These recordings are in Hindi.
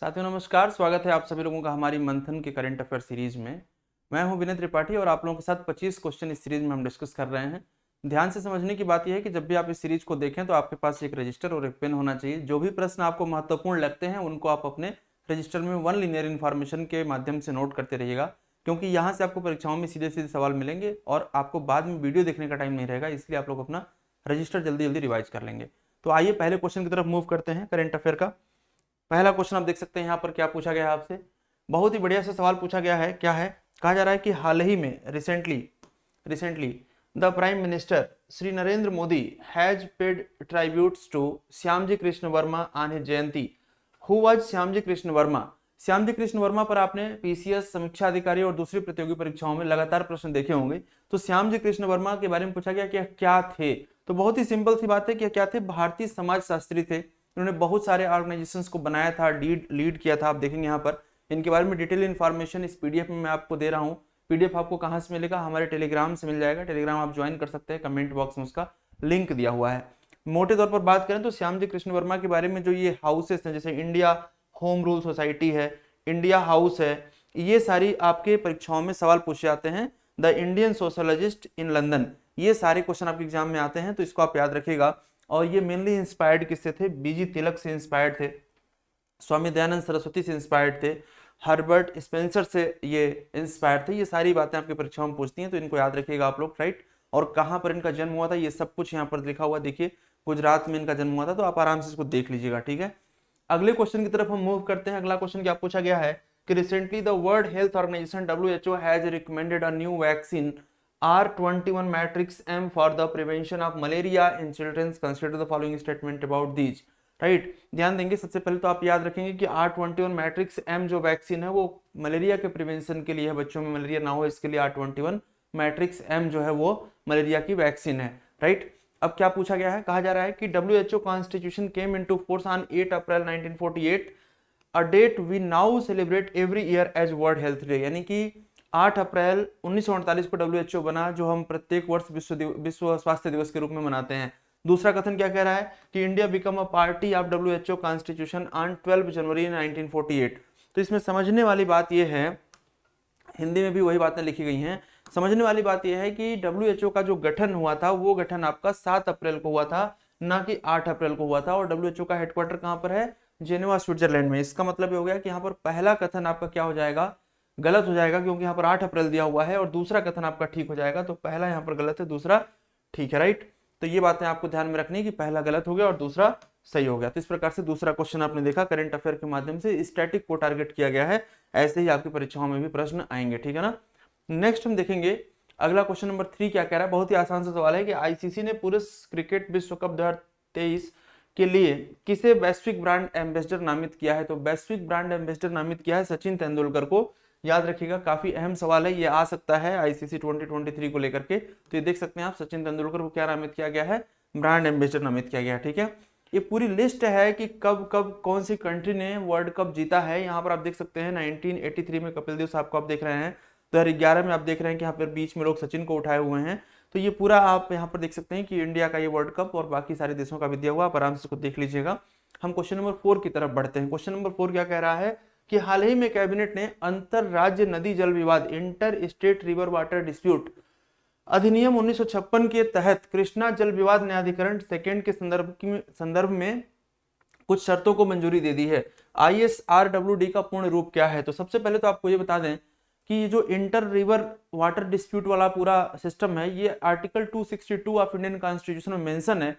साथियों नमस्कार, स्वागत है आप सभी लोगों का हमारी मंथन के करंट अफेयर सीरीज में। मैं हूं विनय त्रिपाठी और आप लोगों के साथ 25 क्वेश्चन इस सीरीज में हम डिस्कस कर रहे हैं। ध्यान से समझने की बात यह है कि जब भी आप इस सीरीज को देखें तो आपके पास एक रजिस्टर और एक पेन होना चाहिए। जो भी प्रश्न आपको महत्वपूर्ण लगते हैं उनको आप अपने रजिस्टर में वन लीनियर इन्फॉर्मेशन के माध्यम से नोट करते रहिएगा, क्योंकि यहाँ से आपको परीक्षाओं में सीधे सीधे सवाल मिलेंगे और आपको बाद में वीडियो देखने का टाइम नहीं रहेगा, इसलिए आप लोग अपना रजिस्टर जल्दी जल्दी रिवाइज कर लेंगे। तो आइए पहले क्वेश्चन की तरफ मूव करते हैं करंट अफेयर का। पहला क्वेश्चन आप देख सकते हैं यहाँ पर क्या पूछा गया है आपसे। बहुत ही बढ़िया से सवाल पूछा गया है। क्या है? कहा जा रहा है कि हाल ही में recently the prime minister Shri Narendra Modi has paid tributes to Shyamji Krishna Varma on his jayanti. Who was Shyamji Krishna Varma? Shyamji Krishna Varma पर आपने पीसीएस, समीक्षा अधिकारी और दूसरी प्रतियोगी परीक्षाओं में लगातार प्रश्न देखे होंगे। तो श्यामजी कृष्ण वर्मा के बारे में पूछा गया कि क्या थे। तो बहुत ही सिंपल सी बात है कि क्या थे, भारतीय समाज शास्त्री थे। इन्होंने बहुत सारे ऑर्गेनाइजेशंस को बनाया था, लीड किया था। आप देखेंगे यहाँ पर इनके बारे में डिटेल इन्फॉर्मेशन इस पीडीएफ में मैं आपको दे रहा हूँ। पीडीएफ आपको कहाँ से मिलेगा? हमारे टेलीग्राम से मिल जाएगा। टेलीग्राम आप ज्वाइन कर सकते हैं, कमेंट बॉक्स में उसका लिंक दिया हुआ है। मोटे तौर पर बात करें तो श्यामजी कृष्ण वर्मा के बारे में जो ये हाउसेस हैं, जैसे इंडिया होम रूल सोसाइटी है, इंडिया हाउस है, ये सारी आपके परीक्षाओं में सवाल पूछे जाते हैं। The Indian sociologist in London, ये सारे क्वेश्चन आपके एग्जाम में आते हैं, तो इसको आप याद रखिएगा। और ये मेनली इंस्पायर्ड किससे थे? बीजी तिलक से इंस्पायर्ड थे, स्वामी दयानंद सरस्वती से इंस्पायर्ड थे, हर्बर्ट स्पेंसर से ये इंस्पायर्ड थे। ये सारी बातें आपकी परीक्षाओं में पूछती हैं, तो इनको याद रखिएगा आप लोग, राइट। और कहाँ पर इनका जन्म हुआ था ये सब कुछ यहाँ पर लिखा हुआ, देखिए गुजरात में इनका जन्म हुआ था, तो आप आराम से इसको देख लीजिएगा, ठीक है। अगले क्वेश्चन की तरफ हम मूव करते हैं। अगला क्वेश्चन क्या पूछा गया है कि recently the World Health Organization WHO has recommended a new vaccine R21 matrix M for the prevention of malaria in childrens. Consider the following statement about these, right. ध्यान देंगे, सबसे पहले तो आप याद रखेंगे कि R21 मैट्रिक्स M जो वैक्सीन है वो मलेरिया के प्रिवेंशन के लिए है, बच्चों में मलेरिया ना हो इसके लिए R21 मैट्रिक्स M जो है वो मलेरिया की वैक्सीन है, राइट। अब क्या पूछा गया है? कहा जा रहा है कि WHO constitution came into force on 8 April 1948, a date we now celebrate every year as World Health Day. यानी कि 8 अप्रैल 1948 को WHO बना, जो हम प्रत्येक वर्ष विश्व स्वास्थ्य दिवस के रूप में मनाते हैं। दूसरा कथन क्या कह रहा है कि India become a party of WHO constitution on 12 जनवरी 1948। तो इसमें समझने वाली बात यह है, हिंदी में भी वही बातें लिखी गई हैं। समझने वाली बात यह है कि WHO का जो गठन हुआ था वो गठन आपका 7 अप्रैल को हुआ था, ना कि 8 अप्रैल को हुआ था। और WHO का हेडक्वार्टर कहाँ पर है? जेनेवा स्विट्जरलैंड में। इसका मतलब ये हो गया कि यहाँ पर पहला कथन आपका क्या हो जाएगा? गलत हो जाएगा, क्योंकि यहाँ पर 8 अप्रैल दिया हुआ है। और दूसरा कथन आपका ठीक हो जाएगा, तो पहला यहाँ पर गलत है, दूसरा ठीक है, राइट। तो ये बातें आपको ध्यान में रखनी है कि पहला गलत हो गया और दूसरा सही हो गया। तो इस प्रकार से दूसरा क्वेश्चन आपने देखा, करंट अफेयर के माध्यम से स्टैटिक को टारगेट किया गया है। ऐसे ही आपकी परीक्षाओं में भी प्रश्न आएंगे, ठीक है ना। नेक्स्ट हम देखेंगे अगला क्वेश्चन नंबर 3 क्या कह रहा है। बहुत ही आसान सा सवाल है कि आईसीसी ने पुरुष क्रिकेट विश्व कप 2023 के लिए किसे वैश्विक ब्रांड एम्बेसडर नामित किया है? तो वैश्विक ब्रांड एम्बेसडर नामित किया है सचिन तेंदुलकर को। याद रखिएगा, काफी अहम सवाल है, ये आ सकता है आईसीसी 2023 को लेकर के। तो ये देख सकते हैं आप, सचिन तेंदुलकर को क्या नामित किया गया है? ब्रांड एम्बेसडर नामित किया गया है, ठीक है। ये पूरी लिस्ट है कि कब कब कौन सी कंट्री ने वर्ल्ड कप जीता है। यहाँ पर आप देख सकते हैं 1983 में कपिल देव साहब को आप देख रहे हैं, 2011 में आप देख रहे हैं कि यहाँ पर बीच में लोग सचिन को उठाए हुए हैं। तो ये पूरा आप यहाँ पर देख सकते हैं कि इंडिया का ये वर्ल्ड कप और बाकी सारे देशों का भी दिया हुआ, आप आराम से इसको देख लीजिएगा। हम क्वेश्चन नंबर 4 की तरफ बढ़ते हैं। क्वेश्चन नंबर 4 क्या कह रहा है कि हाल ही में कैबिनेट ने अंतर राज्य नदी जल विवाद, inter state river water dispute अधिनियम 1956 के तहत कृष्णा जल विवाद न्यायाधिकरण सेकेंड के संदर्भ में कुछ शर्तों को मंजूरी दे दी है। ISRWD का पूर्ण रूप क्या है? तो सबसे पहले तो आपको ये बता दें कि जो इंटर रिवर वाटर डिस्प्यूट वाला पूरा सिस्टम है, ये आर्टिकल 262 ऑफ इंडियन कॉन्स्टिट्यूशन में मेंशन है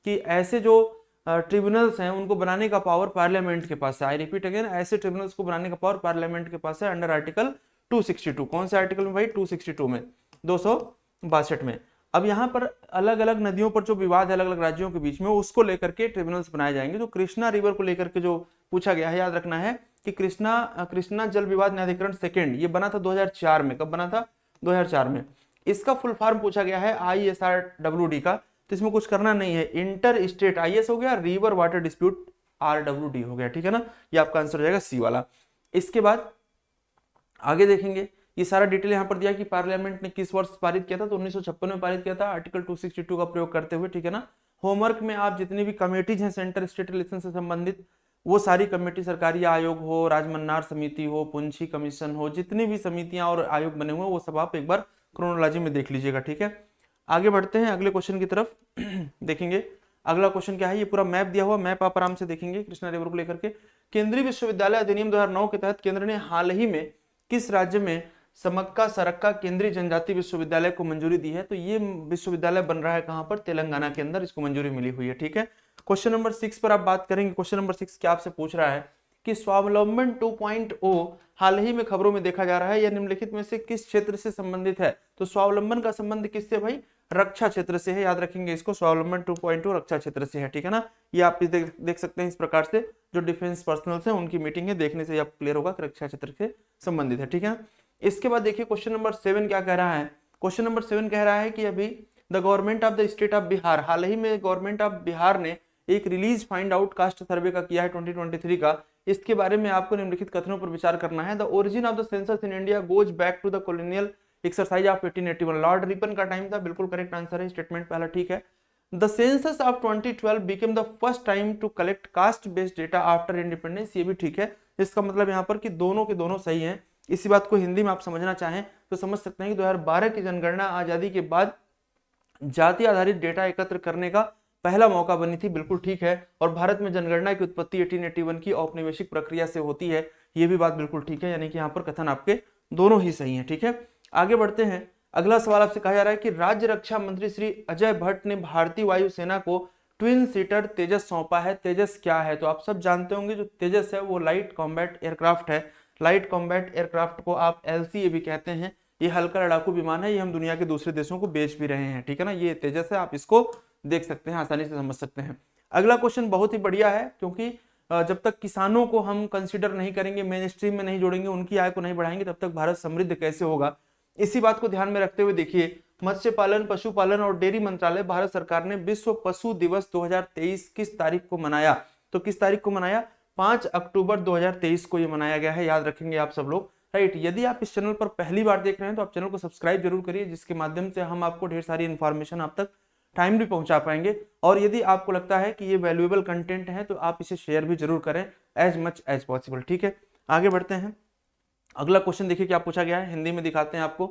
कि ऐसे जो ट्रिब्यूनल्स हैं उनको बनाने का पावर पार्लियामेंट के पास है। आई रिपीट अगेन, ऐसे ट्रिब्यूनल्स को बनाने का पावर पार्लियामेंट के पास है अंडर आर्टिकल 262। कौन से आर्टिकल में भाई? 262 में, 262 में। अब यहाँ पर अलग अलग नदियों पर जो विवाद है अलग अलग राज्यों के बीच में, उसको लेकर के ट्रिब्यूनल्स बनाए जाएंगे। तो कृष्णा रिवर को लेकर के जो पूछा गया है, याद रखना है कि कृष्णा जल विवाद न्यायाधिकरण सेकेंड ये बना था 2004 में। कब बना था? 2004 में। इसका फुल फॉर्म पूछा गया है ISRWD का, तो इसमें कुछ करना नहीं है। इंटर स्टेट IS हो गया, रिवर वाटर डिस्प्यूट RWD हो गया, ठीक है ना। ये आपका आंसर हो जाएगा सी वाला। इसके बाद आगे देखेंगे, ये सारा डिटेल यहाँ पर दिया कि पार्लियामेंट ने किस वर्ष पारित किया था, तो 1956 में पारित किया था आर्टिकल 262 का प्रयोग करते हुए, ठीक है ना। होमवर्क में आप जितनी भी कमेटीज हैं सेंटर स्टेट रिलेशन से संबंधित, वो सारी कमेटी, सरकारी आयोग हो, राजमन्नार समिति हो, पुंछी कमीशन हो, जितनी भी समितियां और आयोग बने हुए हैं वो सब आप एक बार क्रोनोलॉजी में देख लीजिएगा। ठीक है, आगे बढ़ते हैं अगले क्वेश्चन की तरफ। देखेंगे अगला क्वेश्चन क्या है, ये पूरा मैप दिया हुआ, मैप आप आराम से देखेंगे कृष्णा रिवर को लेकर के। केंद्रीय विश्वविद्यालय अधिनियम 2009 के तहत केंद्र ने हाल ही में किस राज्य में समक्का सरक्का केंद्रीय जनजाति विश्वविद्यालय को मंजूरी दी है? तो ये विश्वविद्यालय बन रहा है कहां पर? तेलंगाना के अंदर इसको मंजूरी मिली हुई है। ठीक है, क्वेश्चन नंबर 6 पर आप बात करेंगे। क्वेश्चन नंबर 6 क्या आपसे पूछ रहा है कि स्वावलंबन 2.0 हाल ही में खबरों में देखा जा रहा है, यह निम्नलिखित में से किस क्षेत्र से संबंधित है? तो स्वावलंबन का संबंध किससे भाई? रक्षा क्षेत्र से है, याद रखेंगे इसको, स्वावलंबन 2.0 रक्षा क्षेत्र से है। ठीक है ना, ये आप देख सकते हैं इस प्रकार से, जो डिफेंस पर्सनल्स हैं उनकी मीटिंग है, देखने से आप क्लियर होगा कि रक्षा क्षेत्र से संबंधित है। ठीक है, इसके बाद देखिए क्वेश्चन नंबर 7 क्या कह रहा है। क्वेश्चन नंबर 7 कह रहा है कि अभी the government of the state of Bihar, हाल ही में गवर्नमेंट ऑफ बिहार ने एक release find out caste survey का किया है 2023 का। इसके बारे में आपको निम्नलिखित कथनों पर विचार करना है। The origin of the census in India goes back to the colonial exercise of 1881। Lord Ripon का टाइम था, बिल्कुल करेक्ट आंसर है, स्टेटमेंट पहला ठीक है। The census of 2012 became the first time to collect caste based data after independence, ये भी ठीक है। इसका मतलब यहाँ पर कि दोनों के दोनों सही हैं। इसी बात को हिंदी में आप समझना चाहें तो समझ सकते हैं कि 2012 की जनगणना आजादी के बाद जाति आधारित डेटा एकत्र करने का पहला मौका बनी थी, बिल्कुल ठीक है। और भारत में जनगणना की उत्पत्ति 1881 की औपनिवेशिक प्रक्रिया से होती है, ये भी बात बिल्कुल ठीक है, यानी कि यहाँ पर कथन आपके दोनों ही सही है। ठीक है, आगे बढ़ते हैं। अगला सवाल आपसे कहा जा रहा है कि राज्य रक्षा मंत्री श्री अजय भट्ट ने भारतीय वायुसेना को ट्विन सीटर तेजस सौंपा है। तेजस क्या है? तो आप सब जानते होंगे, जो तेजस है वो लाइट कॉम्बैट एयरक्राफ्ट है। लाइट कॉम्बैट एयरक्राफ्ट को आप LCA भी कहते हैं। ये हल्का लड़ाकू विमान है, ये हम दुनिया के दूसरे देशों को बेच भी रहे हैं। ठीक है ना, ये तेजस है, आप इसको देख सकते हैं, आसानी से समझ सकते हैं। अगला क्वेश्चन बहुत ही बढ़िया है, क्योंकि जब तक किसानों को हम कंसीडर नहीं करेंगे, मेन स्ट्रीम में नहीं जोड़ेंगे, उनकी आय को नहीं बढ़ाएंगे, तब तक भारत समृद्ध कैसे होगा? इसी बात को ध्यान में रखते हुए देखिए, मत्स्य पालन, पशुपालन और डेयरी मंत्रालय, भारत सरकार ने विश्व पशु दिवस 2023 किस तारीख को मनाया? तो किस तारीख को मनाया? 5 अक्टूबर 2023 को ये मनाया गया है, याद रखेंगे आप सब लोग। राइट, यदि आप इस चैनल पर पहली बार देख रहे हैं तो आप चैनल को सब्सक्राइब जरूर करिए, जिसके माध्यम से हम आपको ढेर सारी इंफॉर्मेशन आप तक टाइमली पहुंचा पाएंगे। और यदि आपको लगता है कि ये वैल्यूएबल कंटेंट है तो आप इसे शेयर भी जरूर करें एज मच एज पॉसिबल। ठीक है, आगे बढ़ते हैं। अगला क्वेश्चन देखिए क्या पूछा गया है, हिंदी में दिखाते हैं आपको।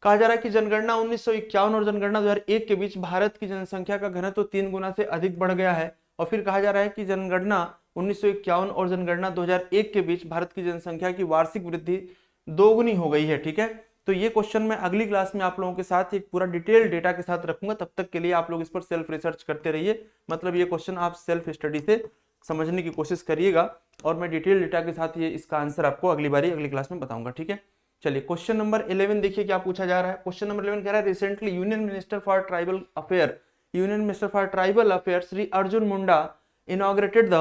कहा जा रहा है कि जनगणना 1951 और जनगणना 2001 के बीच भारत की जनसंख्या का घनत्व 3 गुना से अधिक बढ़ गया है। और फिर कहा जा रहा है कि जनगणना 1951 और जनगणना 2001 के बीच भारत की जनसंख्या की वार्षिक वृद्धि 2 गुनी हो गई है। ठीक है, तो ये क्वेश्चन मैं अगली क्लास में आप लोगों के साथ एक पूरा डिटेल डेटा के साथ रखूंगा, तब तक के लिए आप लोग इस पर सेल्फ रिसर्च करते रहिए। मतलब ये क्वेश्चन आप सेल्फ स्टडी से समझने की कोशिश करिएगा, और मैं डिटेल डेटा के साथ ये इसका आंसर आपको अगली बारी अगली क्लास में बताऊंगा। ठीक है, चलिए क्वेश्चन नंबर 11 देखिए क्या पूछा जा रहा है। क्वेश्चन नंबर 11 कह रहा है, recently union minister for tribal affair Shri Arjun Munda inaugurated the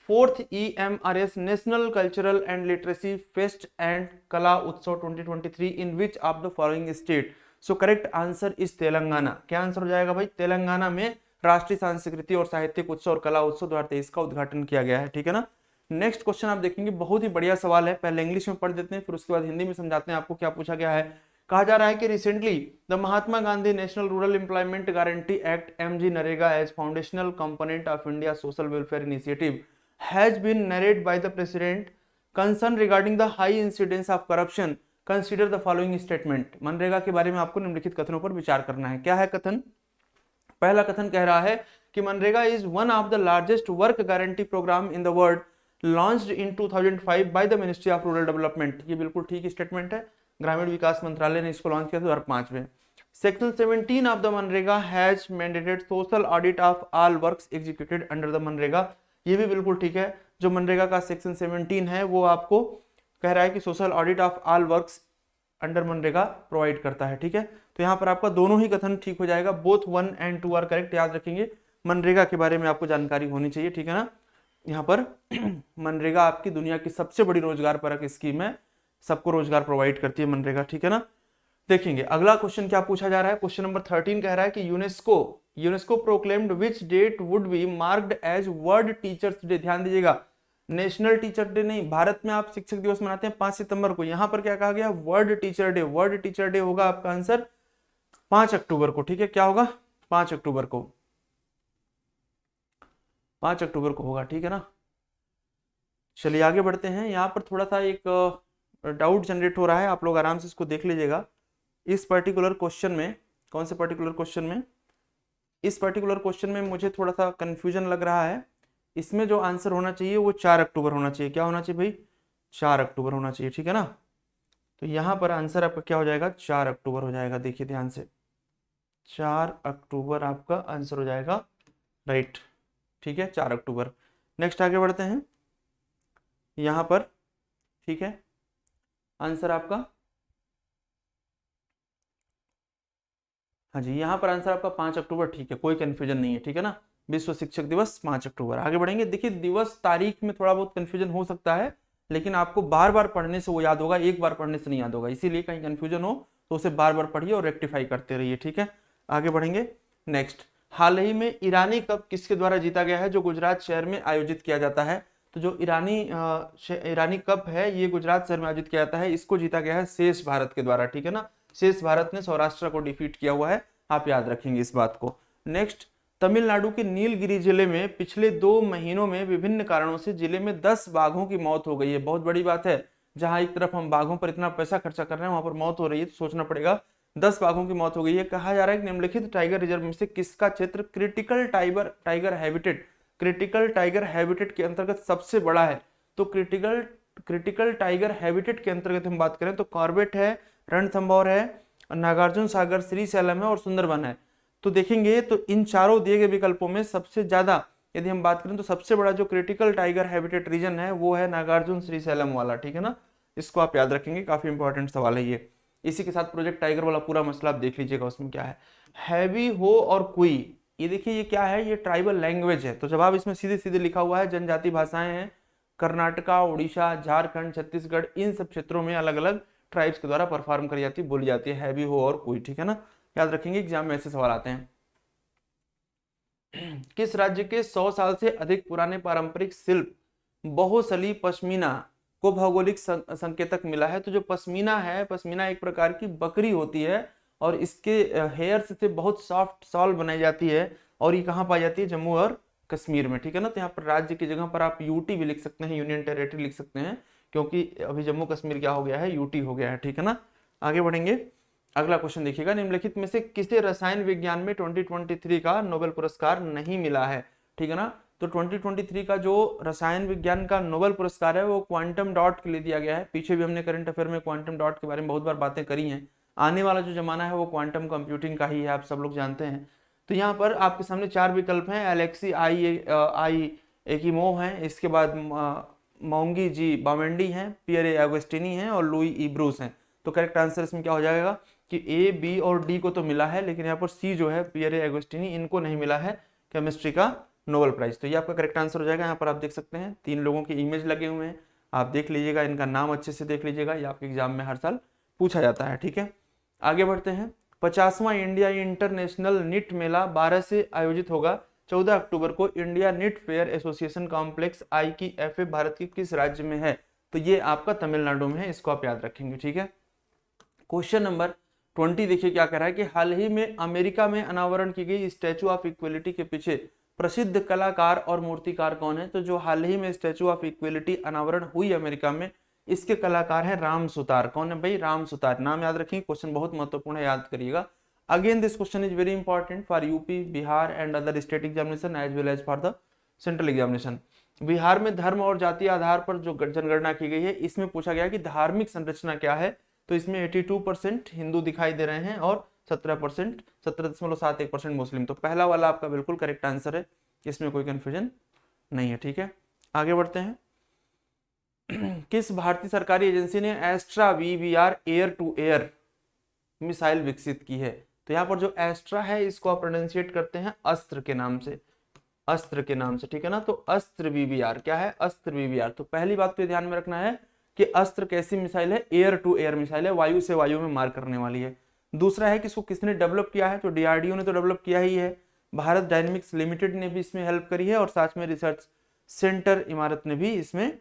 4th EMRS national cultural and literacy fest and Kala Utsav 2023 in which of the following state? So correct answer is Telangana. क्या आंसर हो जाएगा भाई? तेलंगाना में राष्ट्रीय सांस्कृतिक और साहित्यिक उत्सव और कला उत्सव 2023 का उद्घाटन किया गया है। ठीक है ना, नेक्स्ट क्वेश्चन आप देखेंगे, बहुत ही बढ़िया सवाल है। पहले इंग्लिश में पढ़ देते हैं, फिर उसके बाद हिंदी में समझाते हैं आपको क्या पूछा गया है। कहा जा रहा है कि recently the Mahatma Gandhi National Rural Employment Guarantee Act MG NREGA as foundational component of India social welfare initiative has been narrated by the president concern regarding the high incidence of corruption, consider the following statement. MNREGA के बारे में आपको निम्नलिखित कथनों पर विचार करना है। क्या है कथन? पहला कथन कह रहा है कि MNREGA is one of the largest work guarantee program in the world launched in 2005 by the Ministry of Rural Development. ये बिल्कुल ठीक स्टेटमेंट है, ग्रामीण विकास मंत्रालय ने इसको लॉन्च किया 2005 में। Section 17 of the MNREGA has mandated social audit of all works executed under the MNREGA. ये भी बिल्कुल ठीक है, जो मनरेगा का सेक्शन 17 है वो आपको कह रहा है कि social audit of all works under MNREGA provide करता है। ठीक है, तो यहाँ पर आपका दोनों ही कथन ठीक हो जाएगा, बोथ 1 and 2 आर करेक्ट। याद रखेंगे मनरेगा के बारे में आपको जानकारी होनी चाहिए। ठीक है ना, यहाँ पर मनरेगा आपकी दुनिया की सबसे बड़ी रोजगार परक स्कीम है, सबको रोजगार प्रोवाइड करती है मनरेगा। ठीक है ना, देखेंगे अगला क्वेश्चन क्या पूछा जा रहा है। क्वेश्चन नंबर 13 कह रहा है कि UNESCO proclaimed which date would be marked as World Teachers Day. ध्यान दीजिएगा, नेशनल टीचर डे नहीं, भारत में आप शिक्षक दिवस मनाते हैं 5 सितंबर को, यहां पर क्या कहा गया? World teacher day. World teacher day होगा आपका आंसर 5 अक्टूबर को। ठीक है, क्या होगा? 5 अक्टूबर को, 5 अक्टूबर को होगा। ठीक है ना, चलिए आगे बढ़ते हैं। यहाँ पर थोड़ा सा एक डाउट जनरेट हो रहा है, आप लोग आराम से इसको देख लीजिएगा। इस पर्टिकुलर क्वेश्चन में, कौन से पर्टिकुलर क्वेश्चन में, इस पर्टिकुलर क्वेश्चन में मुझे थोड़ा सा कंफ्यूजन लग रहा है। इसमें जो आंसर होना चाहिए वो 4 अक्टूबर होना चाहिए। क्या होना चाहिए भाई? 4 अक्टूबर होना चाहिए, ठीक है ना। तो यहाँ पर आंसर आपका क्या हो जाएगा? 4 अक्टूबर हो जाएगा। देखिए ध्यान से, 4 अक्टूबर आपका आंसर हो जाएगा, राइट। ठीक है, 4 अक्टूबर। नेक्स्ट आगे बढ़ते हैं यहाँ पर। ठीक है, आंसर आपका, हाँ जी, यहाँ पर आंसर आपका 5 अक्टूबर, ठीक है, कोई कंफ्यूजन नहीं है, ठीक है ना। विश्व शिक्षक दिवस 5 अक्टूबर। आगे बढ़ेंगे। देखिए दिवस तारीख में थोड़ा बहुत कंफ्यूजन हो सकता है, लेकिन आपको बार बार पढ़ने से वो याद होगा, एक बार पढ़ने से नहीं याद होगा। इसीलिए कहीं कंफ्यूजन हो तो उसे बार बार पढ़िए और रेक्टिफाई करते रहिए, ठीक है। आगे बढ़ेंगे। नेक्स्ट, हाल ही में ईरानी कप किसके द्वारा जीता गया है, जो गुजरात शहर में आयोजित किया जाता है। तो जो ईरानी कप है ये गुजरात शहर में आयोजित किया जाता है, इसको जीता गया है शेष भारत के द्वारा, ठीक है ना। शेष भारत ने सौराष्ट्र को डिफीट किया हुआ है, आप याद रखेंगे इस बात को। नेक्स्ट, तमिलनाडु के नीलगिरी जिले में पिछले 2 महीनों में विभिन्न कारणों से जिले में 10 बाघों की मौत हो गई है। बहुत बड़ी बात है, जहां एक तरफ हम बाघों पर इतना पैसा खर्चा कर रहे हैं, वहां पर मौत हो रही है, तो सोचना पड़ेगा। 10 बाघों की मौत हो गई है। कहा जा रहा है कि निम्नलिखित टाइगर रिजर्व में से किसका क्षेत्र क्रिटिकल टाइगर हैबिटेट के अंतर्गत सबसे बड़ा है। तो क्रिटिकल टाइगर हैबिटेट के अंतर्गत हम बात करें तो कॉर्बेट है, रणथंभौर है, नागार्जुन सागर, श्रीशैलम है और सुंदरबन है। तो देखेंगे तो इन चारों दिए गए विकल्पों में सबसे ज्यादा यदि हम बात करें तो सबसे बड़ा जो क्रिटिकल टाइगर हैबिटेट रीजन है वो है नागार्जुन श्रीशैलम वाला, ठीक है ना। इसको आप याद रखेंगे, काफी इंपॉर्टेंट सवाल है ये। इसी के साथ प्रोजेक्ट टाइगर वाला पूरा मसला आप देख लीजिएगा, उसमें क्या है। हैवी हो और कुई, ये देखिए ये क्या है, ये ट्राइबल लैंग्वेज है। तो जवाब इसमें सीधे सीधे लिखा हुआ है, जनजाति भाषाएं हैं। कर्नाटका, उड़ीसा, झारखंड, छत्तीसगढ़, इन सब क्षेत्रों में अलग अलग ट्राइब्स के द्वारा परफॉर्म करी जाती है, बोली जाती है हैवी हो और कोई, ठीक है ना। याद रखेंगे, एग्जाम में ऐसे सवाल आते हैं। किस राज्य के 100 साल से अधिक पुराने पारंपरिक शिल्प बहुसली पश्मीना को भौगोलिक संकेतक मिला है। तो जो पश्मीना है, पश्मीना एक प्रकार की बकरी होती है और इसके हेयर से बहुत सॉफ्ट शॉल बनाई जाती है, और ये कहाँ पाई जाती है? जम्मू और कश्मीर में, ठीक है ना। तो यहाँ पर राज्य की जगह पर आप यूटी भी लिख सकते हैं, यूनियन टेरिटरी लिख सकते हैं, क्योंकि अभी जम्मू कश्मीर क्या हो गया है? यूटी हो गया है, ठीक है ना। आगे बढ़ेंगे। अगला क्वेश्चन देखिएगा, निम्नलिखित में से किसे रसायन विज्ञान में 2023 का नोबेल पुरस्कार नहीं मिला है, ठीक है ना। तो 2023 का जो रसायन विज्ञान का नोबेल पुरस्कार है वो क्वांटम डॉट के लिए दिया गया है। पीछे भी हमने करंट अफेयर में क्वांटम डॉट के बारे में बहुत बार बातें करी हैं। आने वाला जो जमाना है वो क्वांटम कंप्यूटिंग का ही है, आप सब लोग जानते हैं। तो यहाँ पर आपके सामने 4 विकल्प हैं। एलेक्सी आई एकिमोव हैं, इसके बाद मोंगी जी बावेंडी हैं, पियरे एगोस्टिनी हैं और लुई ई ब्रूस हैं। तो करेक्ट आंसर इसमें क्या हो जाएगा कि ए, बी और डी को तो मिला है, लेकिन यहाँ पर सी जो है पियरे एगोस्टिनी, इनको नहीं मिला है केमिस्ट्री का नोबेल प्राइज। तो ये आपका करेक्ट आंसर हो जाएगा। यहाँ पर आप देख सकते हैं 3 लोगों की इमेज लगे हुए हैं, आप देख लीजिएगा, इनका नाम अच्छे से देख लीजिएगा, ये आपके एग्जाम में हर साल पूछा जाता है, ठीक है। आगे बढ़ते हैं। 50वां इंडिया इंटरनेशनल निट मेला 12 से आयोजित होगा। 14 अक्टूबर को India knit fair association complex आई की एफ भारत के किस राज्य में है? तो ये आपका तमिलनाडु में है, इसको आप याद रखेंगे, ठीक है। क्वेश्चन नंबर 20 देखिए क्या कह रहा है कि हाल ही में अमेरिका में अनावरण की गई स्टैचू ऑफ इक्वलिटी के पीछे प्रसिद्ध कलाकार और मूर्तिकार कौन है? तो जो हाल ही में स्टैचू ऑफ इक्वलिटी अनावरण हुई अमेरिका में, इसके कलाकार हैं राम सुतार। कौन है भाई? राम सुतार। नाम याद रखेंगे, क्वेश्चन बहुत महत्वपूर्ण है, याद करिएगा। Again this question is very important for UP, Bihar and other state examination as well as for the central examination. Bihar में धर्म और जाति आधार पर जो जनगणना की गई है, इसमें पूछा गया कि धार्मिक संरचना क्या है। तो इसमें 82% हिंदू दिखाई दे रहे हैं और 17%, 17.71% मुस्लिम। तो पहला वाला आपका बिल्कुल करेक्ट आंसर है, इसमें कोई कंफ्यूजन नहीं है, ठीक है। आगे बढ़ते हैं। किस भारतीय सरकारी एजेंसी ने एस्ट्रा वीवीआर एयर टू एयर मिसाइल विकसित की है? तो यहाँ पर जो एस्ट्रा है इसको आप प्रोनाउंसिएट करते हैं अस्त्र के नाम से, अस्त्र के नाम से, ठीक है ना। तो अस्त्र वीवीआर क्या है? अस्त्र वीवीआर। तो पहली बात तो ध्यान में रखना है कि अस्त्र कैसी मिसाइल है? एयर टू एयर मिसाइल है, वायु से वायु में मार करने वाली है। दूसरा है कि इसको किसने डेवलप किया है? तो डीआरडीओ ने तो डेवलप किया ही है, भारत डायनेमिक्स लिमिटेड ने भी इसमें हेल्प करी है, और साथ में रिसर्च सेंटर इमारत ने भी इसमें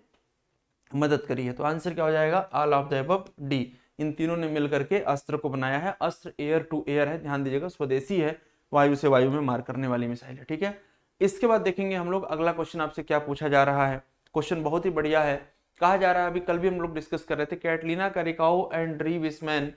मदद करी है। तो आंसर क्या हो जाएगा? All of the above, D. इन तीनों ने मिलकर के अस्त्र को बनाया है। अस्त्र एयर टू एयर है, ध्यान दीजिएगा, स्वदेशी है, वायु से वायु में मार करने वाली मिसाइल है, ठीक है। इसके बाद देखेंगे हम लोग अगला क्वेश्चन आपसे क्या पूछा जा रहा है। क्वेश्चन बहुत ही बढ़िया है। कहा जा रहा है, अभी कल भी हम लोग डिस्कस कर रहे थे, Katalin Kariko and Drew Weissman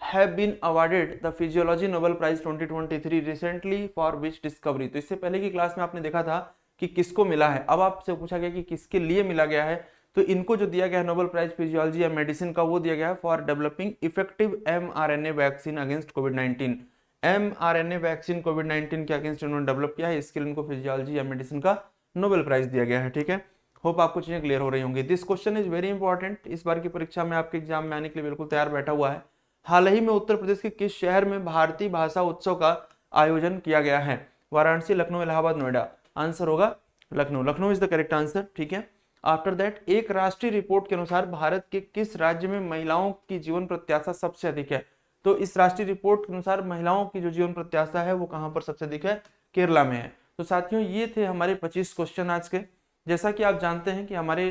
have been awarded the physiology Nobel prize 2023 recently for which discovery. तो इससे पहले की क्लास में आपने देखा था कि किसको मिला है, अब आपसे पूछा गया कि किसके लिए मिला गया है। तो इनको जो दिया गया है नोबेल प्राइज फिजियोलॉजी या मेडिसिन का, वो दिया गया है for developing effective mRNA vaccine against Covid. mRNA vaccine Covid के अगेंस्ट उन्होंने डेवलप किया है, इसके लिए उनको फिजियोलॉजी या मेडिसिन का नोबेल प्राइज दिया गया है। ठीक है, होप आपको चीजें क्लियर हो रही होंगी। This question is very important, इस बार की परीक्षा में आपके एग्जाम में आने के लिए बिल्कुल तैयार बैठा हुआ है। हाल ही में उत्तर प्रदेश के किस शहर में भारतीय भाषा उत्सव का आयोजन किया गया है? वाराणसी, लखनऊ, इलाहाबाद, नोएडा। आंसर होगा Lucknow. Lucknow is the correct answer. ठीक है, आफ्टर दैट, एक राष्ट्रीय रिपोर्ट के अनुसार भारत के किस राज्य में महिलाओं की जीवन प्रत्याशा सबसे अधिक है? तो इस राष्ट्रीय रिपोर्ट के अनुसार महिलाओं की जो जीवन प्रत्याशा है वो कहां पर सबसे अधिक है? केरला में है। तो साथियों, ये थे हमारे 25 क्वेश्चन आज के। जैसा कि आप जानते हैं कि हमारे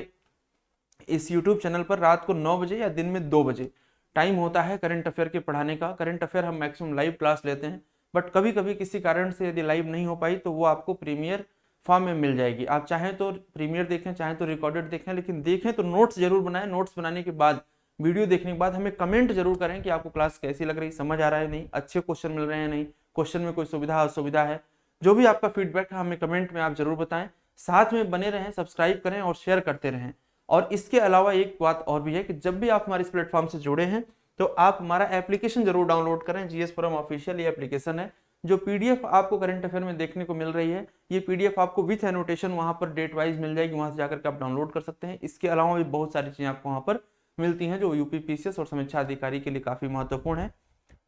इस YouTube चैनल पर रात को 9 बजे या दिन में 2 बजे टाइम होता है करंट अफेयर के पढ़ाने का। करंट अफेयर हम मैक्सिमम लाइव क्लास लेते हैं, बट कभी कभी किसी कारण से यदि लाइव नहीं हो पाई तो वो आपको प्रीमियर फॉर्म में मिल जाएगी। आप चाहें तो प्रीमियर देखें, चाहें तो रिकॉर्डेड देखें, लेकिन देखें तो नोट्स जरूर बनाएं। नोट्स बनाने के बाद, वीडियो देखने के बाद हमें कमेंट जरूर करें कि आपको क्लास कैसी लग रही, समझ आ रहा है नहीं, अच्छे क्वेश्चन मिल रहे हैं नहीं, क्वेश्चन में कोई सुविधा असुविधा है। जो भी आपका फीडबैक है हमें कमेंट में आप जरूर बताएं। साथ में बने रहें, सब्सक्राइब करें और शेयर करते रहें। और इसके अलावा एक बात और भी है कि जब भी आप हमारे इस प्लेटफॉर्म से जुड़े हैं तो आप हमारा एप्लीकेशन जरूर डाउनलोड करें। जीएस फोरम ऑफिशियल ये एप्लीकेशन है। जो पीडीएफ आपको करंट अफेयर में देखने को मिल रही है, ये पीडीएफ आपको विथ एनोटेशन वहां पर डेट वाइज मिल जाएगी, वहां से जाकर के आप डाउनलोड कर सकते हैं। इसके अलावा भी बहुत सारी चीजें आपको वहां पर मिलती हैं जो यूपीपीसीएस और समीक्षा अधिकारी के लिए काफी महत्वपूर्ण है।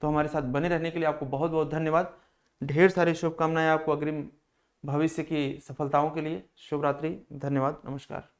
तो हमारे साथ बने रहने के लिए आपको बहुत बहुत धन्यवाद। ढेर सारी शुभकामनाएं आपको अग्रिम भविष्य की सफलताओं के लिए। शुभ रात्रि, धन्यवाद, नमस्कार।